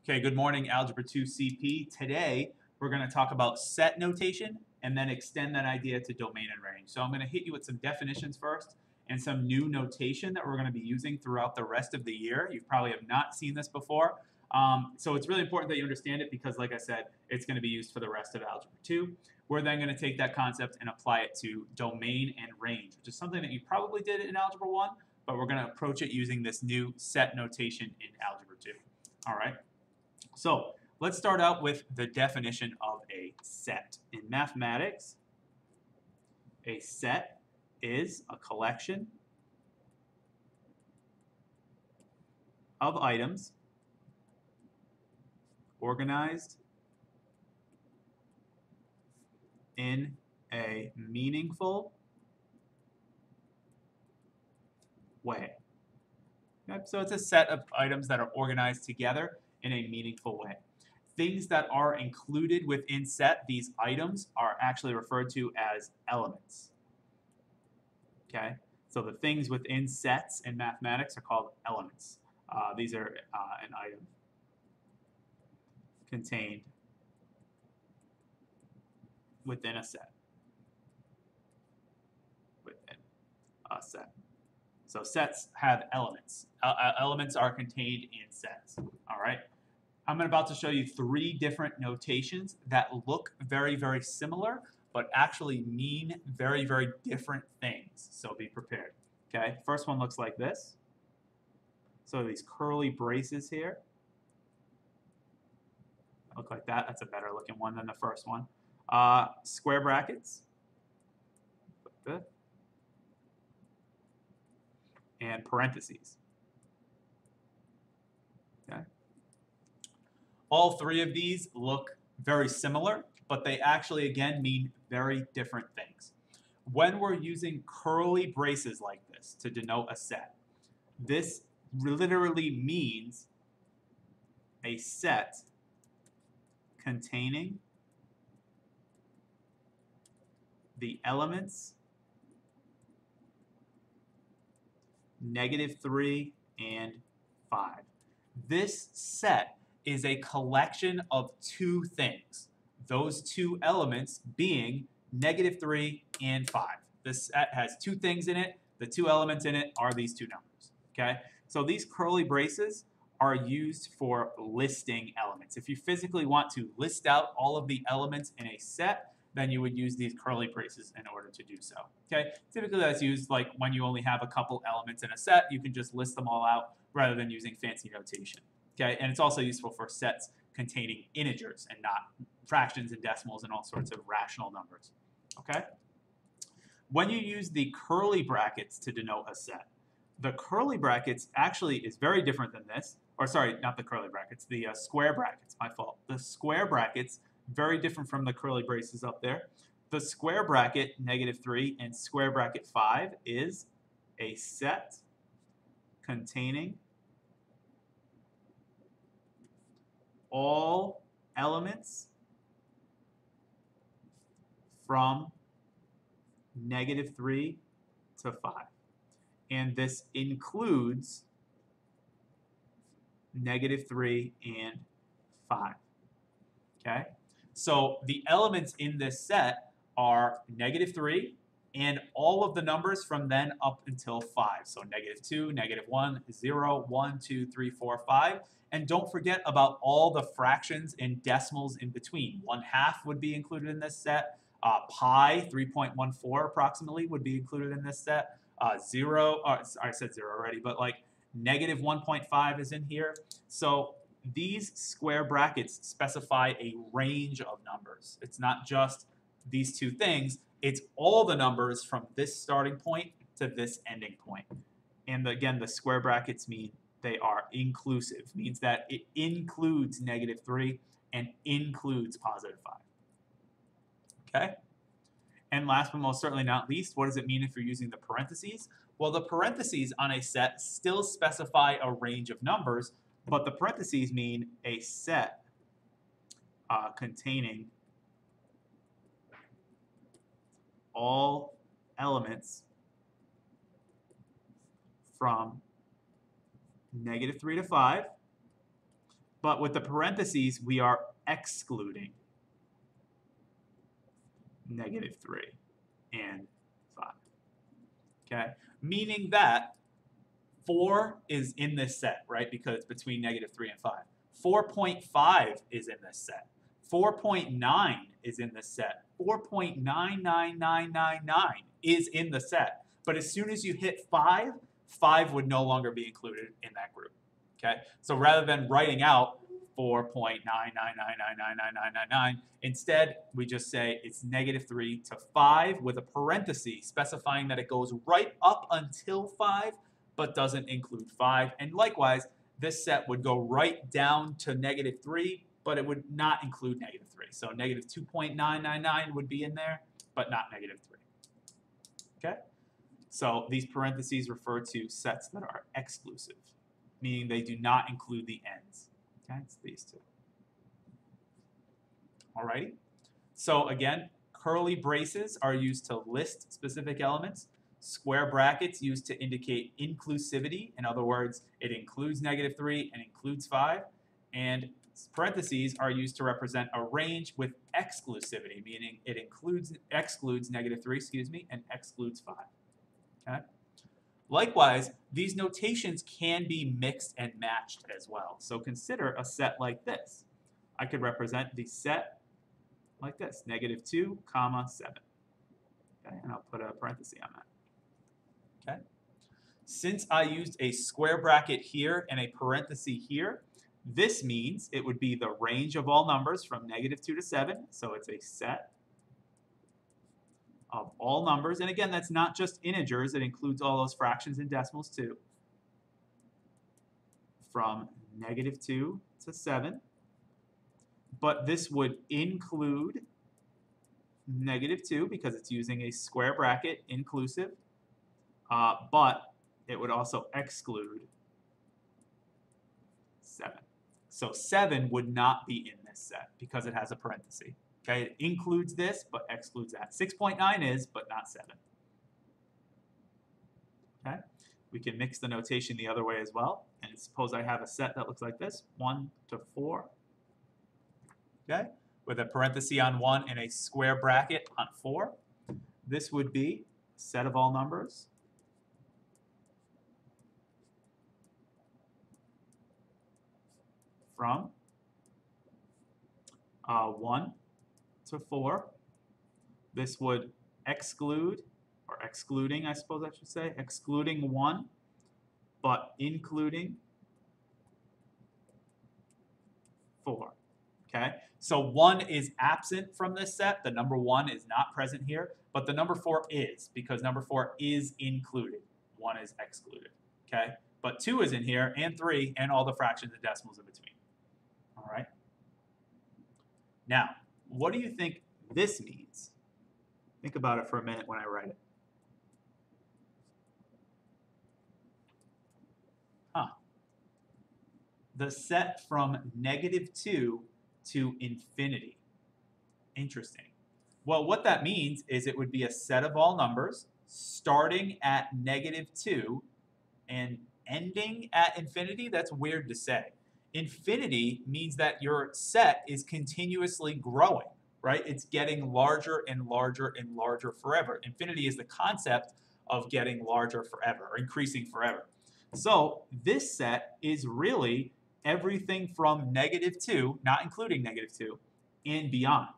Okay, good morning, Algebra 2 CP. Today, we're going to talk about set notation and then extend that idea to domain and range. So I'm going to hit you with some definitions first and some new notation that we're going to be using throughout the rest of the year. You probably have not seen this before. So it's really important that you understand it because, like I said, it's going to be used for the rest of Algebra 2. We're then going to take that concept and apply it to domain and range, which is something that you probably did in Algebra 1, but we're going to approach it using this new set notation in Algebra 2. All right? So let's start out with the definition of a set. In mathematics, a set is a collection of items organized in a meaningful way. Okay? So it's a set of items that are organized together in a meaningful way. Things that are included within set, these items, are actually referred to as elements. Okay? So the things within sets in mathematics are called elements. These are an item contained within a set. Within a set. So sets have elements. Elements are contained in sets. All right? I'm about to show you three different notations that look very, very similar, but actually mean very, very different things. So be prepared. Okay, first one looks like this. So these curly braces here look like that. That's a better looking one than the first one. Square brackets. And parentheses. Okay. All three of these look very similar, but they actually, again, mean very different things. When we're using curly braces like this to denote a set, this literally means a set containing the elements -3 and 5. This set is a collection of two things. Those two elements being -3 and 5. This set has two things in it. The two elements in it are these two numbers. Okay? So these curly braces are used for listing elements. If you physically want to list out all of the elements in a set, then you would use these curly braces in order to do so. Okay? Typically that's used like when you only have a couple elements in a set, you can just list them all out rather than using fancy notation. Okay? And it's also useful for sets containing integers and not fractions and decimals and all sorts of rational numbers. Okay? When you use the curly brackets to denote a set, the curly brackets actually is very different than this. Or sorry, not the curly brackets, the square brackets, my fault. The square brackets, very different from the curly braces up there. The square bracket, -3, and square bracket 5 is a set containing all elements from -3 to 5. And this includes -3 and 5. Okay? So the elements in this set are -3 and all of the numbers from then up until 5. So -2, -1, 0, 1, 2, 3, 4, 5. And don't forget about all the fractions and decimals in between. 1/2 would be included in this set. Pi, 3.14 approximately, would be included in this set. 0, I said 0 already, but like -1.5 is in here. So these square brackets specify a range of numbers. It's not just these two things, it's all the numbers from this starting point to this ending point. And again, the square brackets mean they are inclusive, means that it includes -3 and includes +5. Okay? And last but most certainly not least, what does it mean if you're using the parentheses? Well, the parentheses on a set still specify a range of numbers, but the parentheses mean a set containing all elements from -3 to 5 But with the parentheses, we are excluding -3 and 5. Okay? Meaning that 4 is in this set, right? Because it's between -3 and 5. 4.5 is in this set. 4.9 is in this set. 4.99999 is in the set. But as soon as you hit 5, 5 would no longer be included in that group. Okay? So rather than writing out 4.999999999, instead we just say it's -3 to 5 with a parenthesis specifying that it goes right up until 5 but doesn't include 5. And likewise, this set would go right down to -3, but it would not include -3. So -2.999 would be in there, but not -3. Okay? So these parentheses refer to sets that are exclusive, meaning they do not include the ends. Okay, it's these two. Alrighty. So again, curly braces are used to list specific elements. Square brackets used to indicate inclusivity. In other words, it includes -3 and includes 5. And parentheses are used to represent a range with exclusivity, meaning it excludes -3, and excludes 5. Okay? Likewise, these notations can be mixed and matched as well. So consider a set like this. I could represent the set like this, -2, 7. Okay, and I'll put a parenthesis on that. Okay. Since I used a square bracket here and a parenthesis here, this means it would be the range of all numbers from -2 to 7. So it's a set of all numbers. And again, that's not just integers. It includes all those fractions and decimals too. From -2 to 7. But this would include -2 because it's using a square bracket inclusive. But it would also exclude 7. So 7 would not be in this set because it has a parenthesis. Okay, it includes this, but excludes that. 6.9 is, but not 7. Okay, we can mix the notation the other way as well. And suppose I have a set that looks like this, 1 to 4. Okay, with a parenthesis on 1 and a square bracket on 4. This would be a set of all numbers from 1 to 4. This would exclude, or excluding, I suppose I should say, excluding 1, but including 4. Okay, so 1 is absent from this set. The number 1 is not present here, but the number 4 is, because number 4 is included. 1 is excluded. Okay, but 2 is in here, and 3, and all the fractions and decimals in between. All right. Now, what do you think this means? Think about it for a minute when I write it. The set from -2 to infinity. Interesting. Well, what that means is it would be a set of all numbers starting at -2 and ending at infinity. That's weird to say. Infinity means that your set is continuously growing, right? It's getting larger and larger and larger forever. Infinity is the concept of getting larger forever, or increasing forever. So this set is really everything from -2, not including -2, and beyond.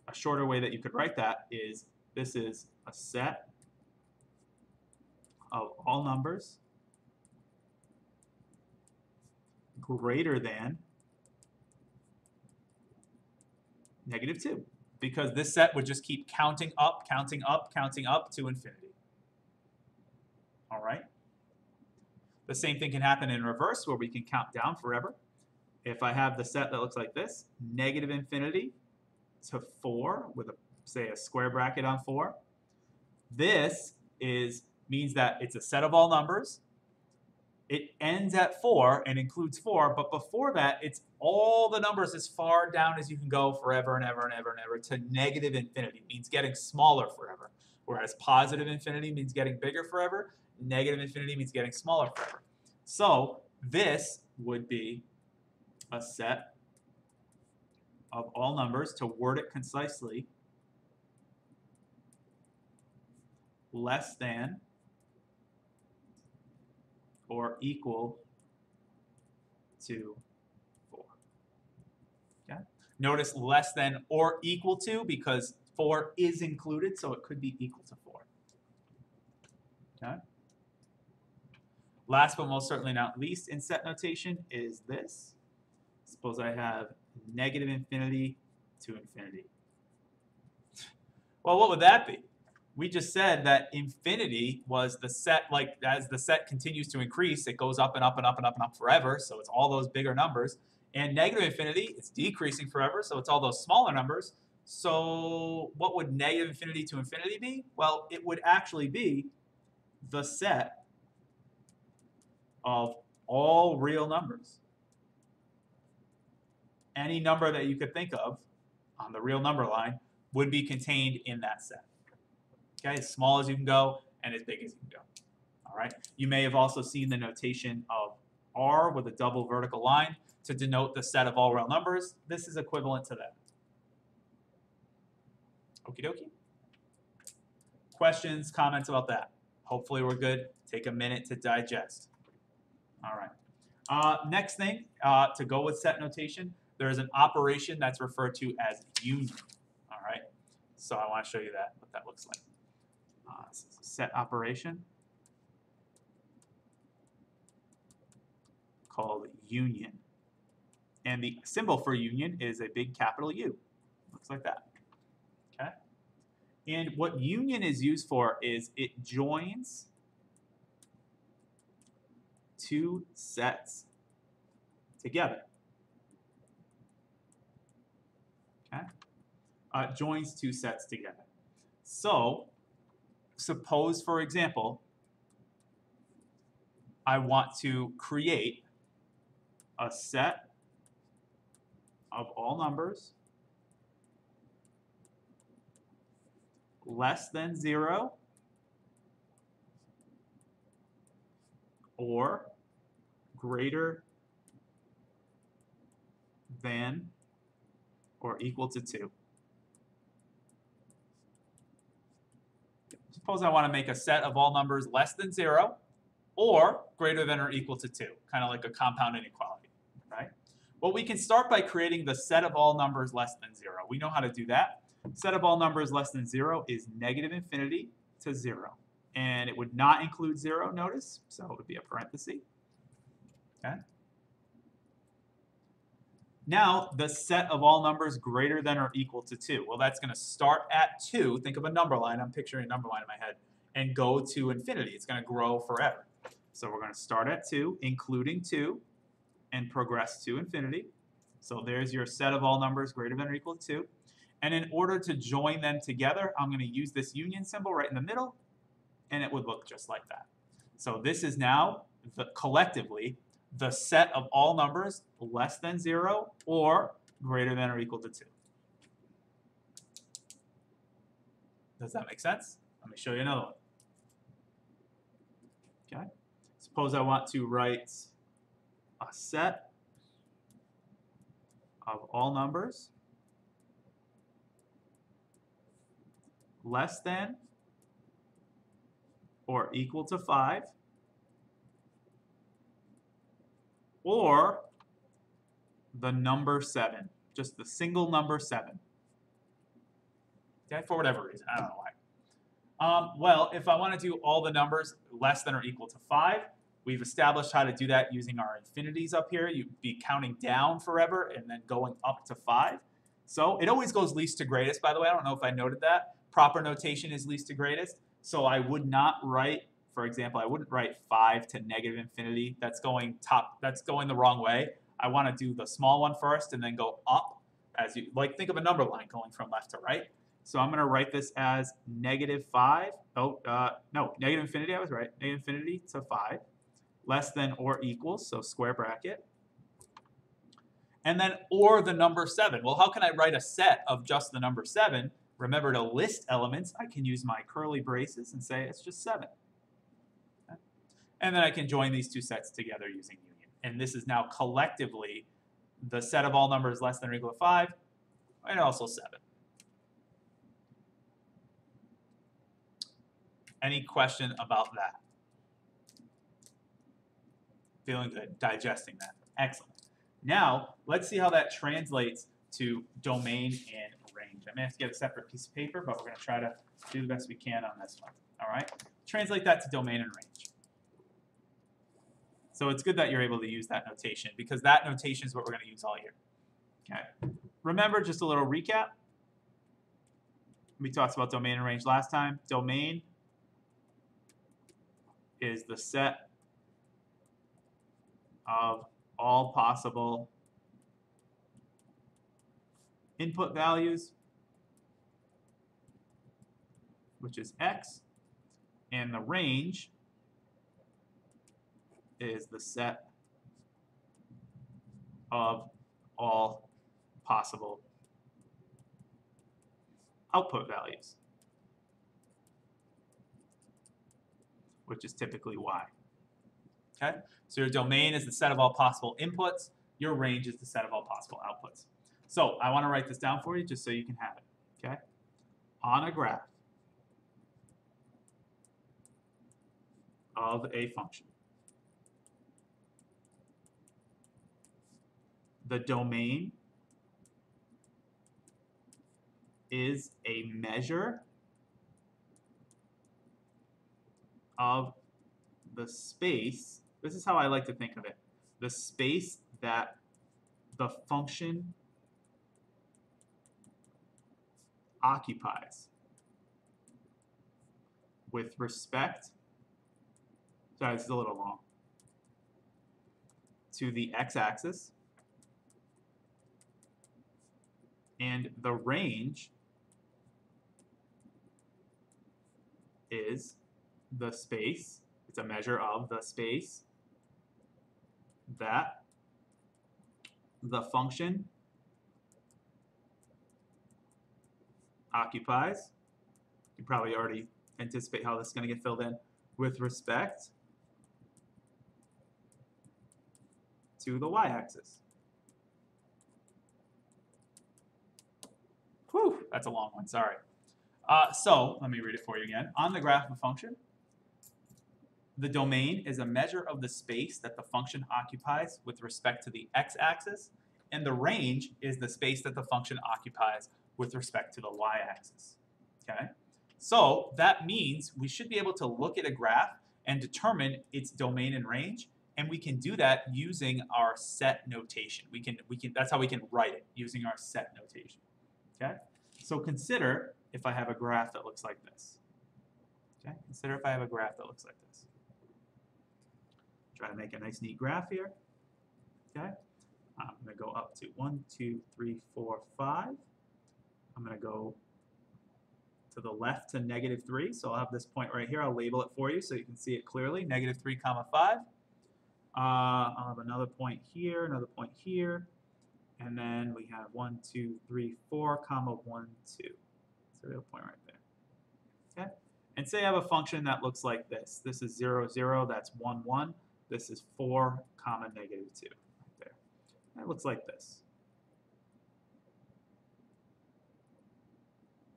A shorter way that you could write that is this is a set of all numbers greater than -2, because this set would just keep counting up, counting up, counting up to infinity. All right? The same thing can happen in reverse, where we can count down forever. If I have the set that looks like this, -infinity to 4 with, say, a square bracket on 4, this means that it's a set of all numbers. It ends at 4 and includes 4, but before that, it's all the numbers as far down as you can go forever and ever and ever and ever to -infinity. It means getting smaller forever, whereas positive infinity means getting bigger forever. Negative infinity means getting smaller forever. So this would be a set of all numbers, to word it concisely, less than or equal to 4. Okay? Notice less than or equal to because 4 is included, so it could be equal to 4. Okay? Last but most certainly not least in set notation is this. Suppose I have negative infinity to infinity. Well, what would that be? We just said that infinity was the set, like as the set continues to increase, it goes up and up and up and up and up forever, so it's all those bigger numbers. And negative infinity, it's decreasing forever, so it's all those smaller numbers. So what would negative infinity to infinity be? Well, it would actually be the set of all real numbers. Any number that you could think of on the real number line would be contained in that set. Okay, as small as you can go and as big as you can go. All right. You may have also seen the notation of R with a double vertical line to denote the set of all real numbers. This is equivalent to that. Okie dokie. Questions, comments about that? Hopefully we're good. Take a minute to digest. All right. Next thing, to go with set notation, there is an operation that's referred to as union. All right. So I want to show you what that looks like. This is a set operation called union. And the symbol for union is a big capital U. Looks like that. Okay? And what union is used for is it joins two sets together. Okay? Joins two sets together. So, suppose, for example, I want to create a set of all numbers less than 0 or greater than or equal to 2. Suppose I want to make a set of all numbers less than 0 or greater than or equal to 2, kind of like a compound inequality, right? Well, we can start by creating the set of all numbers less than 0. We know how to do that. Set of all numbers less than 0 is negative infinity to 0. And it would not include 0, notice, so it would be a parenthesis. Okay? Now, the set of all numbers greater than or equal to 2. Well, that's going to start at 2. Think of a number line. I'm picturing a number line in my head. And go to infinity. It's going to grow forever. So we're going to start at 2, including 2, and progress to infinity. So there's your set of all numbers greater than or equal to 2. And in order to join them together, I'm going to use this union symbol right in the middle, and it would look just like that. So this is now, collectively, the set of all numbers less than 0 or greater than or equal to 2. Does that make sense? Let me show you another one. Okay. Suppose I want to write a set of all numbers less than or equal to 5 or the number 7, just the single number 7. Okay, for whatever reason, I don't know why. Well, if I want to do all the numbers less than or equal to 5, we've established how to do that using our infinities up here. You'd be counting down forever and then going up to 5. So it always goes least to greatest, by the way. I don't know if I noted that. Proper notation is least to greatest. So I would not write, for example, I wouldn't write 5 to negative infinity. That's going the wrong way. I want to do the small one first and then go up as you, like think of a number line going from left to right. So I'm going to write this as negative 5. No, negative infinity, I was right. Negative infinity to 5. Less than or equals, so square bracket. And then or the number 7. Well, how can I write a set of just the number 7? Remember to list elements. I can use my curly braces and say it's just 7. And then I can join these two sets together using union. And this is now collectively the set of all numbers less than or equal to 5, and also 7. Any question about that? Feeling good, digesting that. Excellent. Now, let's see how that translates to domain and range. I may have to get a separate piece of paper, but we're going to try to do the best we can on this one. All right? Translate that to domain and range. So it's good that you're able to use that notation, because that notation is what we're going to use all year. Okay. Remember, just a little recap. We talked about domain and range last time. Domain is the set of all possible input values, which is x, and the range is the set of all possible output values, which is typically y. Okay? So your domain is the set of all possible inputs. Your range is the set of all possible outputs. So I want to write this down for you just so you can have it. Okay? On a graph of a function, the domain is a measure of the space. This is how I like to think of it. The space that the function occupies with respect, sorry, this is a little long, to the x-axis, and the range is the space, it's a measure of the space that the function occupies. You probably already anticipate how this is going to get filled in, with respect to the y-axis. Whew, that's a long one, sorry. So let me read it for you again. On the graph of a function, the domain is a measure of the space that the function occupies with respect to the x-axis, and the range is the space that the function occupies with respect to the y-axis. Okay? So that means we should be able to look at a graph and determine its domain and range, and we can do that using our set notation. That's how we can write it, using our set notation. Okay? So consider if I have a graph that looks like this. Okay? Consider if I have a graph that looks like this. Try to make a nice, neat graph here. Okay? I'm going to go up to 1, 2, 3, 4, 5. I'm going to go to the left to -3. So I'll have this point right here. I'll label it for you so you can see it clearly. -3, 5. I'll have another point here, another point here. And then we have 1, 2, 3, 4, 1, 2. So real point right there. Okay? And say I have a function that looks like this. This is 0, 0. That's 1, 1. This is 4, -2. Right there. That looks like this.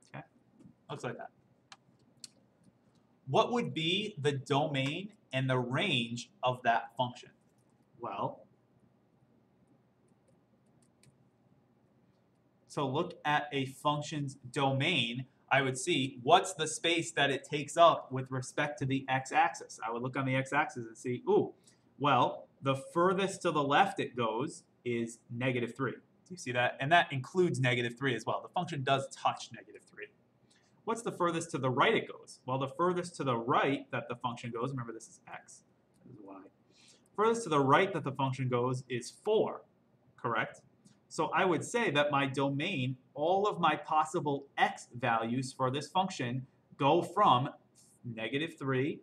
Okay? Looks like that. What would be the domain and the range of that function? Well, to look at a function's domain, I would see what's the space that it takes up with respect to the x-axis. I would look on the x-axis and see, ooh, well, the furthest to the left it goes is -3. Do you see that? And that includes -3 as well. The function does touch -3. What's the furthest to the right it goes? Well, the furthest to the right that the function goes, remember this is x, this is y. Furthest to the right that the function goes is 4, correct? So I would say that my domain, all of my possible x values for this function go from -3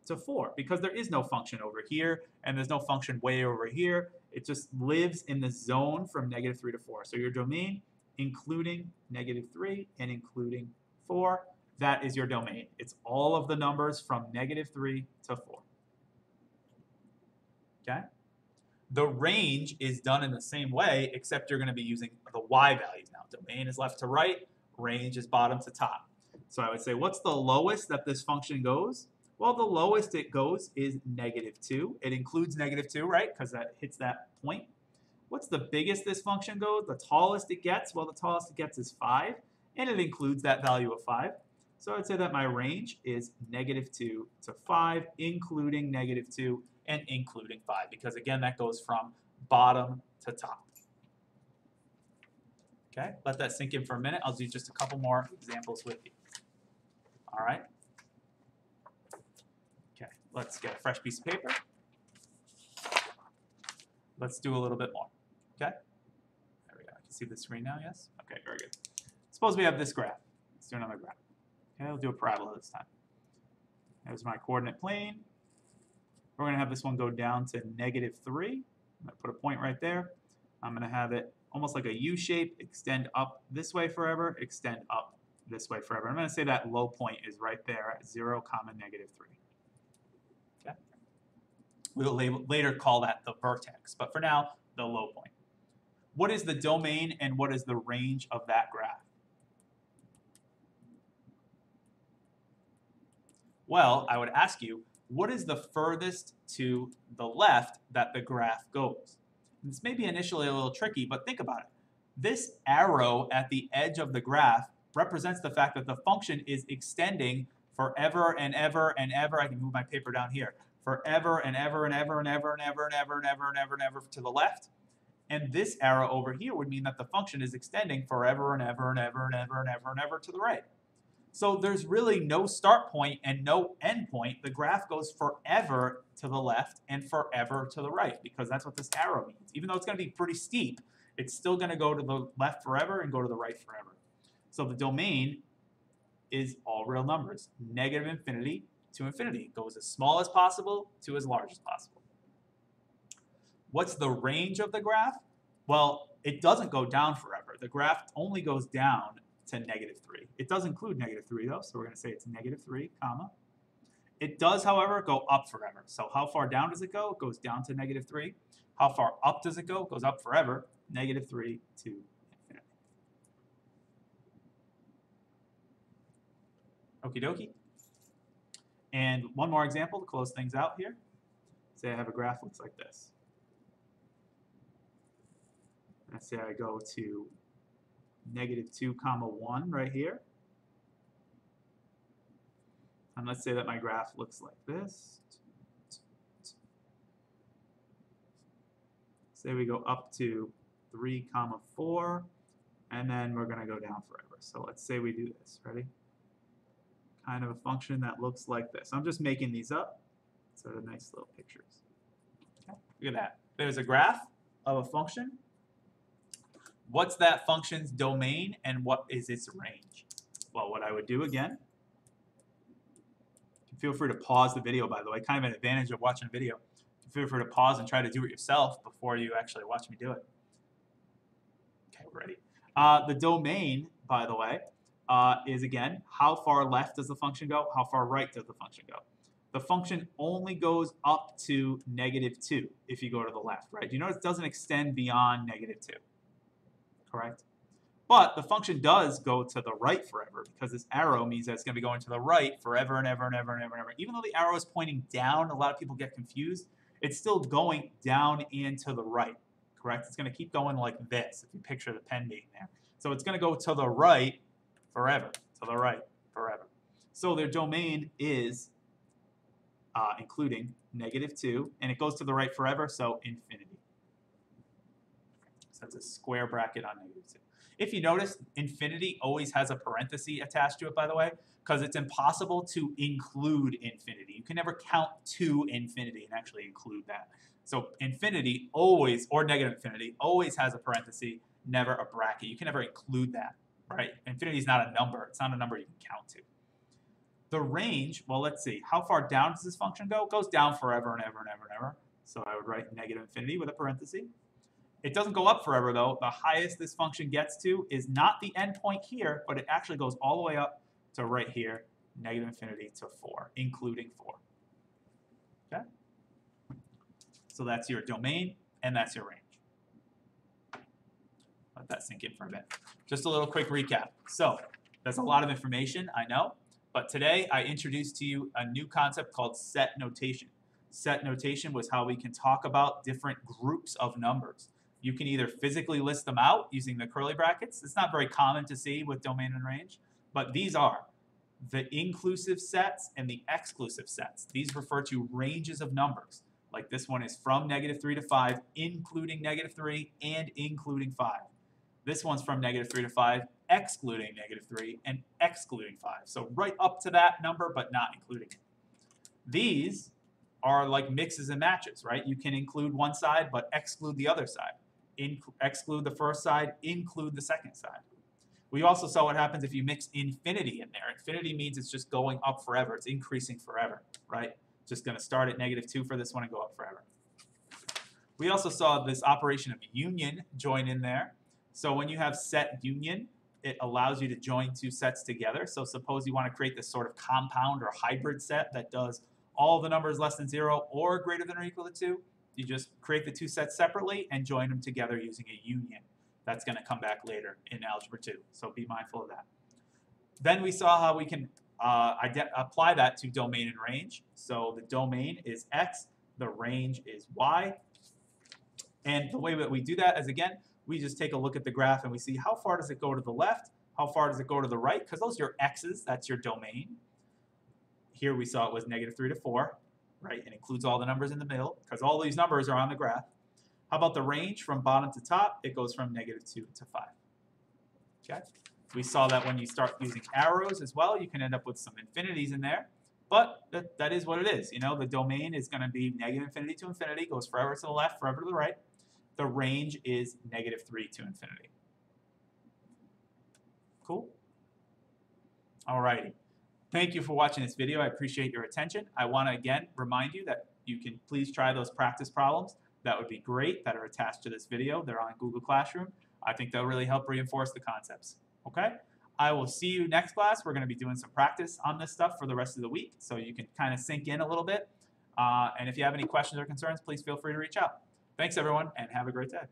to 4, because there is no function over here, and there's no function way over here. It just lives in the zone from -3 to 4. So your domain, including -3 and including 4, that is your domain. It's all of the numbers from -3 to 4. Okay? The range is done in the same way, except you're going to be using the y values now. Domain is left to right, range is bottom to top. So I would say, what's the lowest that this function goes? Well, the lowest it goes is -2. It includes -2, right? Because that hits that point. What's the biggest this function goes? The tallest it gets? Well, the tallest it gets is 5, and it includes that value of 5. So I'd say that my range is -2 to 5, including -2 and including 5, because again, that goes from bottom to top. Okay, let that sink in for a minute. I'll do just a couple more examples with you. All right. Okay, let's get a fresh piece of paper. Let's do a little bit more. Okay, there we go. I can see the screen now, yes? Okay, very good. Suppose we have this graph. Let's do another graph. Okay, I'll do a parabola this time. There's my coordinate plane. We're going to have this one go down to -3. I'm going to put a point right there. I'm going to have it almost like a U shape, extend up this way forever, extend up this way forever. I'm going to say that low point is right there at 0, -3. Okay? We'll later call that the vertex, but for now, the low point. What is the domain and what is the range of that graph? Well, I would ask you, what is the furthest to the left that the graph goes? And this may be initially a little tricky, but think about it. This arrow at the edge of the graph represents the fact that the function is extending forever and ever and ever. I can move my paper down here. Forever and ever and ever and ever and ever and ever and ever and ever and ever to the left. And this arrow over here would mean that the function is extending forever and ever and ever and ever and ever and ever to the right. So there's really no start point and no end point. The graph goes forever to the left and forever to the right, because that's what this arrow means. Even though it's going to be pretty steep, it's still going to go to the left forever and go to the right forever. So the domain is all real numbers, -infinity to infinity. It goes as small as possible to as large as possible. What's the range of the graph? Well, it doesn't go down forever. The graph only goes down to -3. It does include -3 though, so we're going to say it's -3, comma. It does, however, go up forever. So how far down does it go? It goes down to -3. How far up does it go? It goes up forever, -3 to infinity. Okie dokie. And one more example to close things out here. Say I have a graph that looks like this. Let's say I go to -2, 1 right here. And let's say that my graph looks like this. Say we go up to 3, 4, and then we're going to go down forever. So let's say we do this. Ready? Kind of a function that looks like this. I'm just making these up. So they're nice little pictures. Okay. Look at that. There's a graph of a function. What's that function's domain and what is its range? Well, what I would do again, feel free to pause the video, by the way, kind of an advantage of watching a video. Feel free to pause and try to do it yourself before you actually watch me do it. Okay, we're ready. The domain, by the way, is again, how far left does the function go? How far right does the function go? The function only goes up to -2 if you go to the left, right? You notice it doesn't extend beyond -2. Correct? But the function does go to the right forever, because this arrow means that it's going to be going to the right forever and ever and ever and ever and ever. Even though the arrow is pointing down, a lot of people get confused. It's still going down and to the right. Correct? It's going to keep going like this, if you picture the pen being there. So it's going to go to the right forever, to the right forever. So their domain is including -2, and it goes to the right forever, so infinity. So that's a square bracket on -2. If you notice, infinity always has a parenthesis attached to it, by the way, because it's impossible to include infinity. You can never count to infinity and actually include that. So infinity always, or -infinity, always has a parenthesis, never a bracket. You can never include that, right? Infinity is not a number. It's not a number you can count to. The range, well, let's see. How far down does this function go? It goes down forever and ever and ever and ever. So I would write -infinity with a parenthesis. It doesn't go up forever, though. The highest this function gets to is not the end point here, but it actually goes all the way up to right here, -infinity to 4, including 4. Okay? So that's your domain. and that's your range. Let that sink in for a bit. Just a little quick recap. So that's a lot of information, I know, but today I introduced to you a new concept called set notation. Set notation was how we can talk about different groups of numbers. You can either physically list them out using the curly brackets. It's not very common to see with domain and range, but these are the inclusive sets and the exclusive sets. These refer to ranges of numbers. Like this one is from -3 to 5, including -3 and including 5. This one's from -3 to 5, excluding -3 and excluding 5. So right up to that number, but not including it. These are like mixes and matches, right? You can include one side, but exclude the other side. Exclude the first side, include the second side. We also saw what happens if you mix infinity in there. Infinity means it's just going up forever. It's increasing forever, right? Just going to start at -2 for this one and go up forever. We also saw this operation of union join in there. So when you have set union, it allows you to join two sets together. So suppose you want to create this sort of compound or hybrid set that does all the numbers less than 0 or greater than or equal to 2. You just create the two sets separately and join them together using a union. That's going to come back later in Algebra 2, so be mindful of that. Then we saw how we can apply that to domain and range. So the domain is x, the range is y. And the way that we do that is, again, we just take a look at the graph and we see how far does it go to the left, how far does it go to the right, because those are your x's, that's your domain. Here we saw it was -3 to 4, right? It includes all the numbers in the middle, because all these numbers are on the graph. How about the range from bottom to top? It goes from -2 to 5. Okay? We saw that when you start using arrows as well, you can end up with some infinities in there. But that is what it is. You know, the domain is going to be -infinity to infinity, goes forever to the left, forever to the right. The range is -3 to infinity. Cool? All righty. Thank you for watching this video. I appreciate your attention. I want to, again, remind you that you can please try those practice problems. That would be great, that are attached to this video. They're on Google Classroom. I think they'll really help reinforce the concepts. Okay? I will see you next class. We're going to be doing some practice on this stuff for the rest of the week, so you can kind of sink in a little bit. And if you have any questions or concerns, please feel free to reach out. Thanks, everyone, and have a great day.